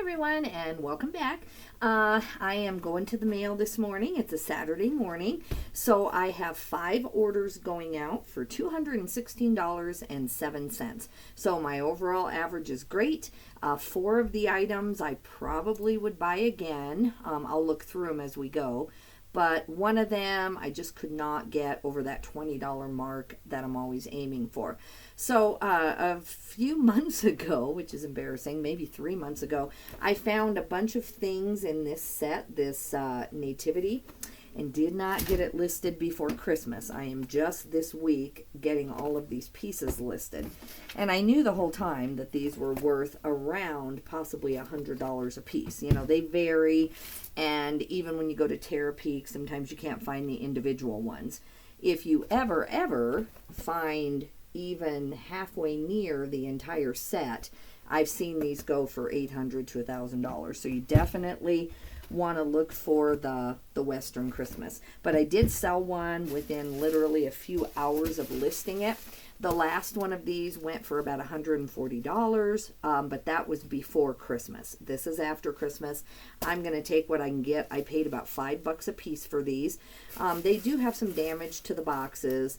everyone, and welcome back. I am going to the mail this morning. It's a Saturday morning, so I have 5 orders going out for $216.07. So my overall average is great. 4 of the items I probably would buy again. I'll look through them as we go. But one of them, I just could not get over that $20 mark that I'm always aiming for. So a few months ago, which is embarrassing, maybe 3 months ago, I found a bunch of things in this set, this Nativity, and did not get it listed before Christmas. I am just this week getting all of these pieces listed. And I knew the whole time that these were worth around possibly $100 a piece. You know, they vary, and even when you go to Terapeak, sometimes you can't find the individual ones. If you ever find even halfway near the entire set, I've seen these go for $800 to $1,000. So you definitely want to look for the Western Christmas. But I did sell one within literally a few hours of listing it. The last one of these went for about $140, but that was before Christmas. This is after Christmas. I'm going to take what I can get. I paid about $5 a piece for these. They do have some damage to the boxes.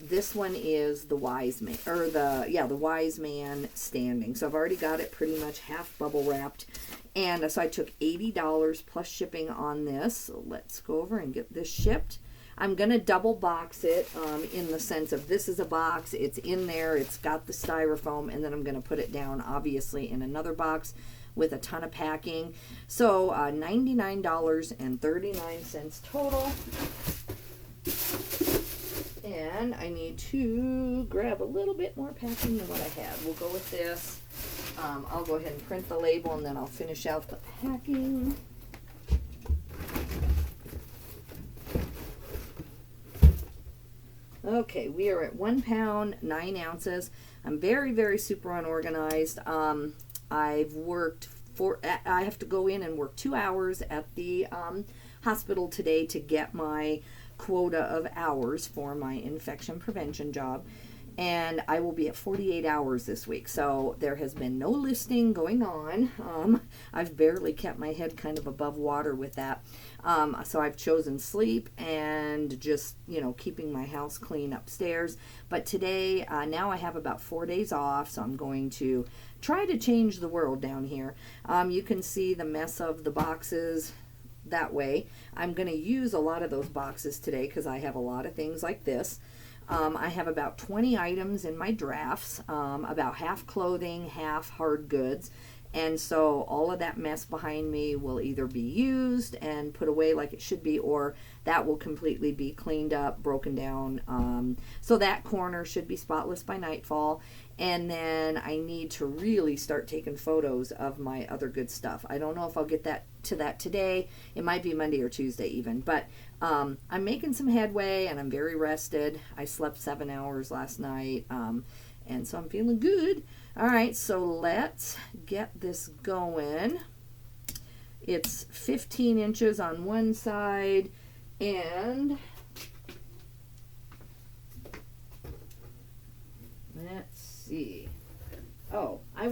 This one is the Wise Man, or the Wise Man standing. So I've already got it pretty much half bubble wrapped. And so I took $80 plus shipping on this. So let's go over and get this shipped. I'm going to double box it in the sense of this is a box, it's in there, it's got the styrofoam, and then I'm going to put it down obviously in another box with a ton of packing. So $99.39 total. And I need to grab a little bit more packing than what I had. We'll go with this. I'll go ahead and print the label and then I'll finish out the packing. Okay, we are at 1 pound, 9 ounces. I'm very super unorganized. I have to go in and work 2 hours at the hospital today to get my quota of hours for my infection prevention job. And I will be at 48 hours this week. So there has been no listing going on. I've barely kept my head kind of above water with that. So I've chosen sleep and just, keeping my house clean upstairs. But today, now I have about 4 days off. So I'm going to try to change the world down here. You can see the mess of the boxes that way. I'm going to use a lot of those boxes today because I have a lot of things like this. I have about 20 items in my drafts, about half clothing, half hard goods. And so all of that mess behind me will either be used and put away like it should be, or that will completely be cleaned up, broken down. So that corner should be spotless by nightfall. And then I need to really start taking photos of my other good stuff. I don't know if I'll get to that today. It might be Monday or Tuesday even. But I'm making some headway and I'm very rested. I slept 7 hours last night. And so I'm feeling good. All right, so let's get this going. It's 15 inches on one side and let's see. Oh, I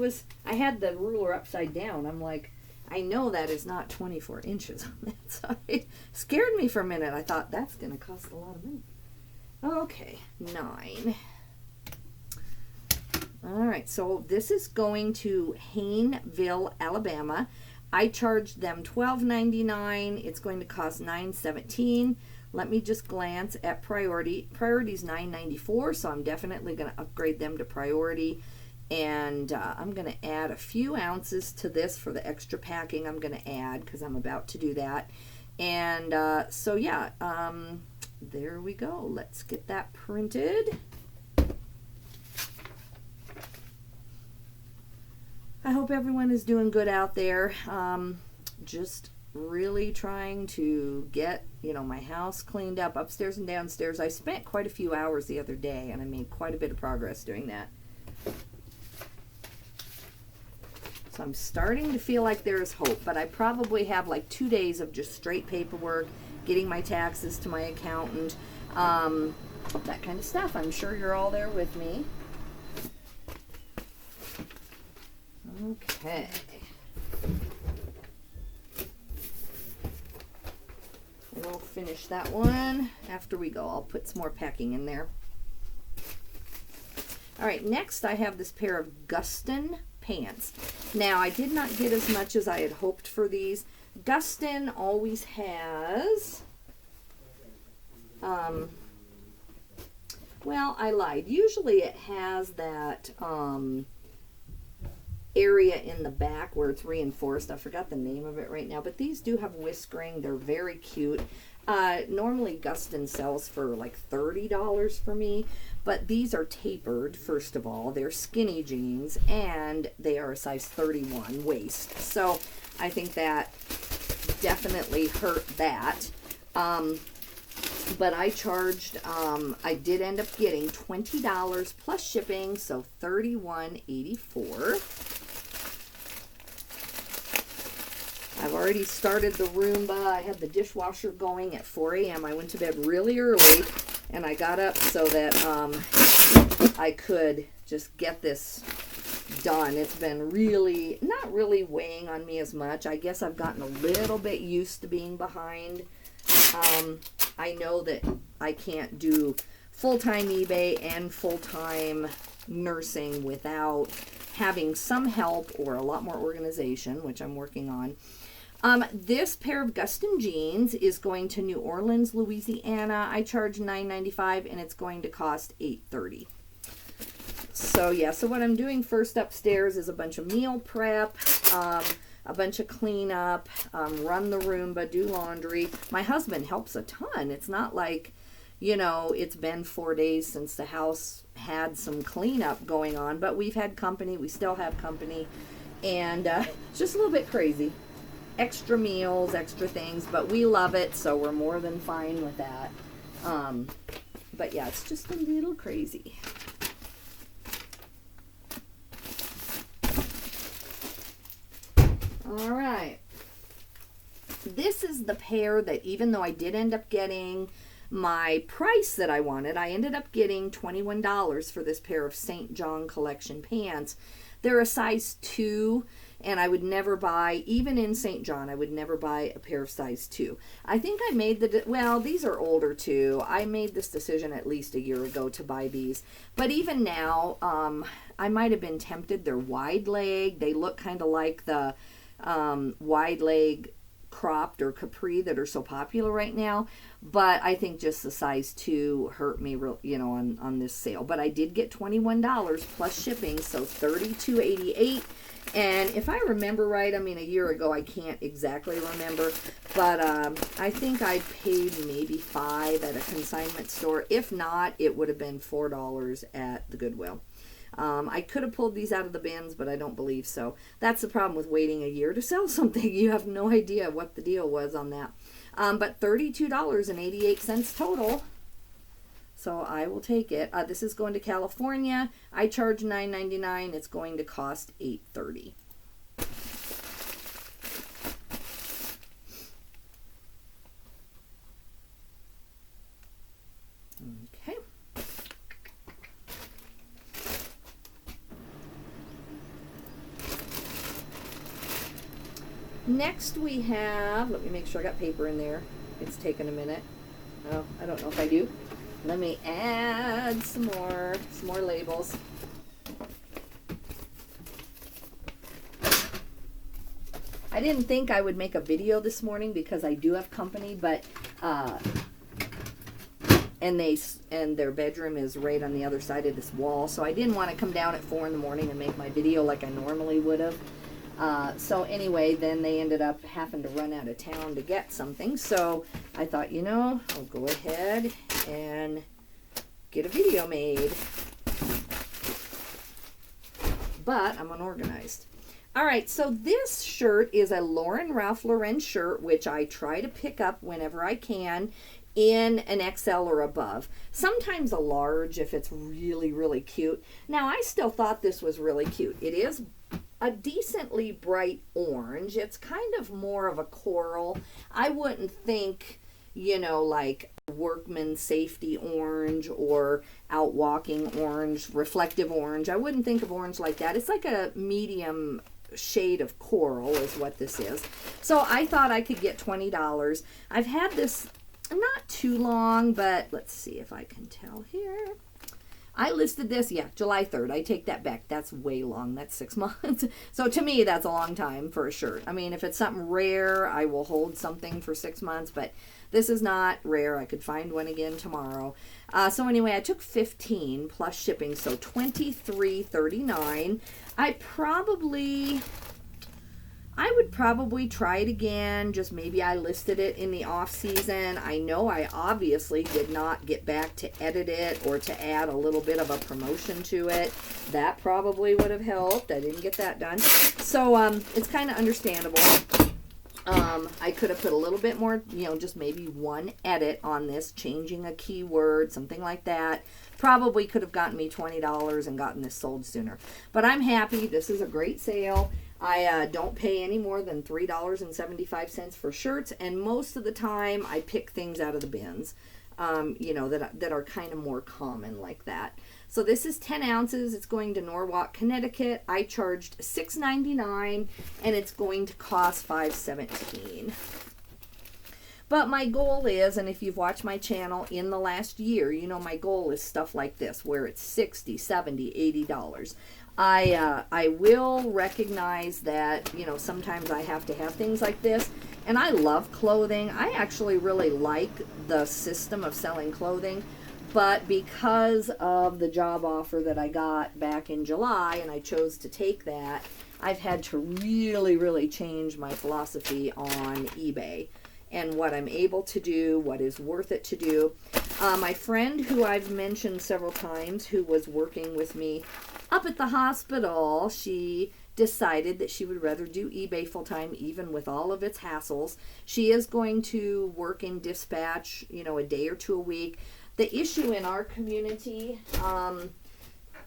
had the ruler upside down. I'm like, I know that is not 24 inches on that side. Scared me for a minute. I thought that's going to cost a lot of money. Okay, 9. All right, so this is going to Hayneville, Alabama. I charged them $12.99. It's going to cost $9.17. Let me just glance at priority. Priority is $9.94, so I'm definitely going to upgrade them to priority. And I'm going to add a few ounces to this for the extra packing I'm going to add because I'm about to do that. And so yeah, there we go. Let's get that printed. I hope everyone is doing good out there. Just really trying to get, my house cleaned up upstairs and downstairs. I spent quite a few hours the other day and I made quite a bit of progress doing that. So I'm starting to feel like there is hope, but I probably have like 2 days of just straight paperwork, getting my taxes to my accountant, that kind of stuff. I'm sure you're all there with me. Okay. finish that one after we go. I'll put some more packing in there. All right, next I have this pair of Gustin pants. Now, I did not get as much as I had hoped for these. Gustin always has, well, I lied. Usually it has that area in the back where it's reinforced. I forgot the name of it right now, but these do have whiskering. They're very cute. Normally Gustin sells for like $30 for me, but these are tapered. First of all, they're skinny jeans and they are a size 31 waist, so I think that definitely hurt that. But I charged, I did end up getting $20 plus shipping, so $31.84. I've already started the Roomba. I had the dishwasher going at 4 a.m. I went to bed really early, and I got up so that I could just get this done. It's been really, not really weighing on me as much. I guess I've gotten a little bit used to being behind. I know that I can't do full-time eBay and full-time nursing without having some help or a lot more organization, which I'm working on. This pair of Gustin jeans is going to New Orleans, Louisiana. I charge $9.95 and it's going to cost $8.30. So yeah, so what I'm doing first upstairs is a bunch of meal prep, a bunch of cleanup, run the Roomba, do laundry. My husband helps a ton. It's not like, you know, it's been 4 days since the house had some cleanup going on, but we've had company. We still have company, and it's just a little bit crazy. Extra meals, extra things, but we love it, so we're more than fine with that. But yeah, it's just a little crazy. All right. This is the pair that, even though I did end up getting my price that I wanted, I ended up getting $21 for this pair of St. John collection pants. They're a size 2, and I would never buy, even in St. John, I would never buy a pair of size 2. I think I made the, well, these are older too. I made this decision at least a year ago to buy these. But even now, I might have been tempted. They're wide leg. They look kind of like the wide leg cropped or capri that are so popular right now, but I think just the size 2 hurt me real, you know, on this sale. But I did get $21 plus shipping, so $32.88. And if I remember right, I mean, a year ago, I can't exactly remember, but I think I paid maybe $5 at a consignment store. If not, it would have been $4 at the Goodwill. I could have pulled these out of the bins, but I don't believe so. That's the problem with waiting a year to sell something. You have no idea what the deal was on that. But $32.88 total. So I will take it. This is going to California. I charge $9.99. It's going to cost $8.30. Okay. Next we have, let me make sure I got paper in there. It's taken a minute. Oh, I don't know if I do. Let me add some more labels. I didn't think I would make a video this morning because I do have company, but and their bedroom is right on the other side of this wall, so I didn't want to come down at 4 in the morning and make my video like I normally would have. So anyway, then they ended up having to run out of town to get something. So I thought, you know, I'll go ahead and get a video made. But I'm unorganized. All right, so this shirt is a Ralph Lauren shirt, which I try to pick up whenever I can in an XL or above. Sometimes a large if it's really, really cute. Now, I still thought this was really cute. It is a decently bright orange. It's kind of more of a coral. I wouldn't think, you know, like workman safety orange or out walking orange, reflective orange. I wouldn't think of orange like that. It's like a medium shade of coral is what this is. So I thought I could get $20. I've had this not too long, but let's see if I can tell here. I listed this, July 3rd. I take that back. That's way long. That's 6 months. So to me, that's a long time for a shirt. I mean, if it's something rare, I will hold something for 6 months, but this is not rare. I could find one again tomorrow. So anyway, I took 15 plus shipping, so $23.39. I would probably try it again, just maybe I listed it in the off season. I know I obviously did not get back to edit it or to add a little bit of a promotion to it. That probably would have helped. I didn't get that done. So it's kind of understandable. I could have put a little bit more, just maybe one edit on this, changing a keyword, something like that. Probably could have gotten me $20 and gotten this sold sooner. But I'm happy. This is a great sale. I don't pay any more than $3.75 for shirts, and most of the time I pick things out of the bins, that are kind of more common like that. So this is 10 ounces. It's going to Norwalk, Connecticut. I charged $6.99, and it's going to cost $5.17. But my goal is, and if you've watched my channel in the last year, my goal is stuff like this, where it's $60, $70, $80. I will recognize that, sometimes I have to have things like this, and I love clothing. I actually really like the system of selling clothing, but because of the job offer that I got back in July, and I chose to take that, I've had to really, really change my philosophy on eBay and what I'm able to do, what is worth it to do. My friend, who I've mentioned several times, who was working with me up at the hospital, she decided that she would rather do eBay full-time, even with all of its hassles. She is going to work in dispatch, a day or two a week. The issue in our community,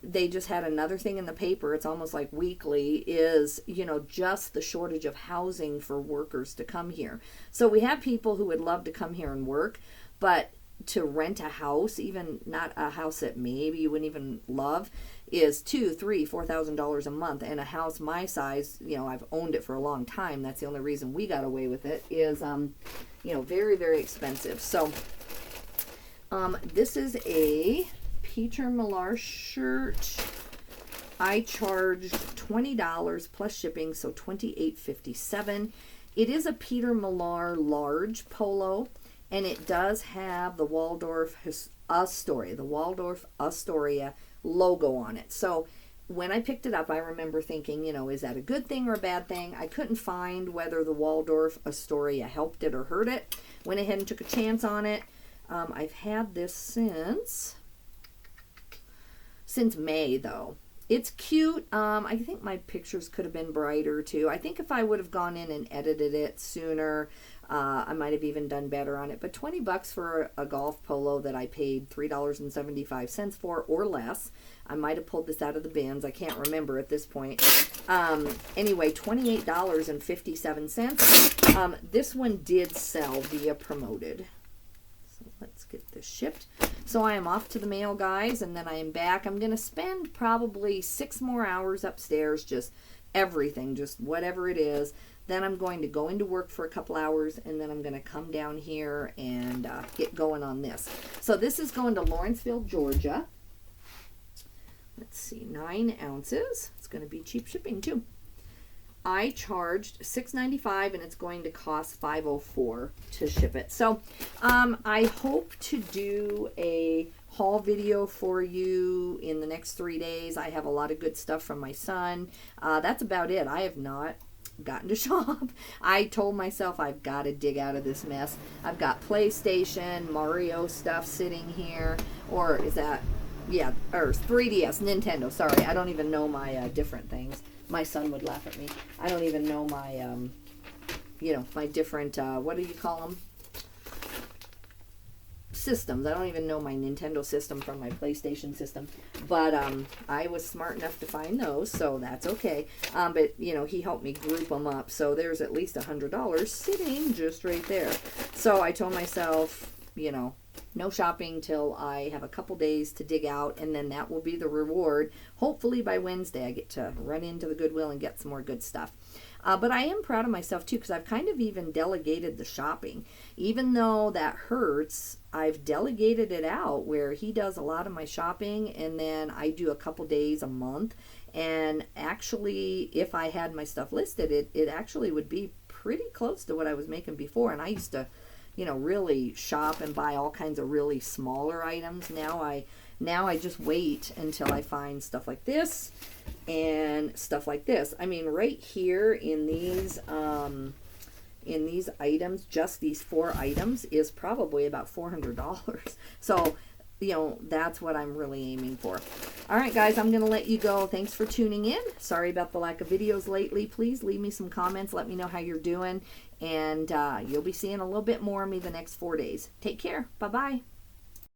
they just had another thing in the paper, it's almost like weekly, is, just the shortage of housing for workers to come here. So we have people who would love to come here and work, but to rent a house, even not a house that maybe you wouldn't even love, is $2,000, $3,000, $4,000 a month. And a house my size, I've owned it for a long time. That's the only reason we got away with it, is, very, very expensive. So this is a Peter Millar shirt. I charged $20 plus shipping, so $28.57. It is a Peter Millar large polo, and it does have the Waldorf Astoria logo on it. So when I picked it up, I remember thinking, is that a good thing or a bad thing? I couldn't find whether the Waldorf Astoria helped it or hurt it. Went ahead and took a chance on it. I've had this since May, though. It's cute. I think my pictures could have been brighter too. I think if I would have gone in and edited it sooner, I might have even done better on it. But $20 for a golf polo that I paid $3.75 for or less. I might have pulled this out of the bins. I can't remember at this point. Anyway, $28.57. This one did sell via promoted. So let's get this shipped. So I am off to the mail, guys, and then I am back. I'm going to spend probably 6 more hours upstairs, just everything, just whatever it is. Then I'm going to go into work for a couple hours, and then I'm going to come down here and get going on this. So this is going to Lawrenceville, Georgia. Let's see, 9 ounces. It's going to be cheap shipping, too. I charged $6.95, and it's going to cost $5.04 to ship it. So I hope to do a haul video for you in the next 3 days. I have a lot of good stuff from my son. That's about it. I have not gotten to shop. I told myself I've got to dig out of this mess. I've got PlayStation, Mario stuff sitting here, or is that, yeah, or 3DS, Nintendo, sorry. I don't even know my different things. My son would laugh at me. I don't even know my, my different, what do you call them? Systems. I don't even know my Nintendo system from my PlayStation system. But I was smart enough to find those, so that's okay. But, he helped me group them up. So there's at least $100 sitting just right there. So I told myself, no shopping till I have a couple days to dig out, and then that will be the reward. Hopefully by Wednesday I get to run into the Goodwill and get some more good stuff. But I am proud of myself too, because I've kind of even delegated the shopping. Even though that hurts, I've delegated it out where he does a lot of my shopping, and then I do a couple days a month. And actually, if I had my stuff listed, it actually would be pretty close to what I was making before. And I used to, really shop and buy all kinds of really smaller items. Now I just wait until I find stuff like this and stuff like this. I mean, right here in these items, just these 4 items is probably about $400. So, that's what I'm really aiming for. All right, guys, I'm going to let you go. Thanks for tuning in. Sorry about the lack of videos lately. Please leave me some comments. Let me know how you're doing. And you'll be seeing a little bit more of me the next 4 days. Take care. Bye-bye.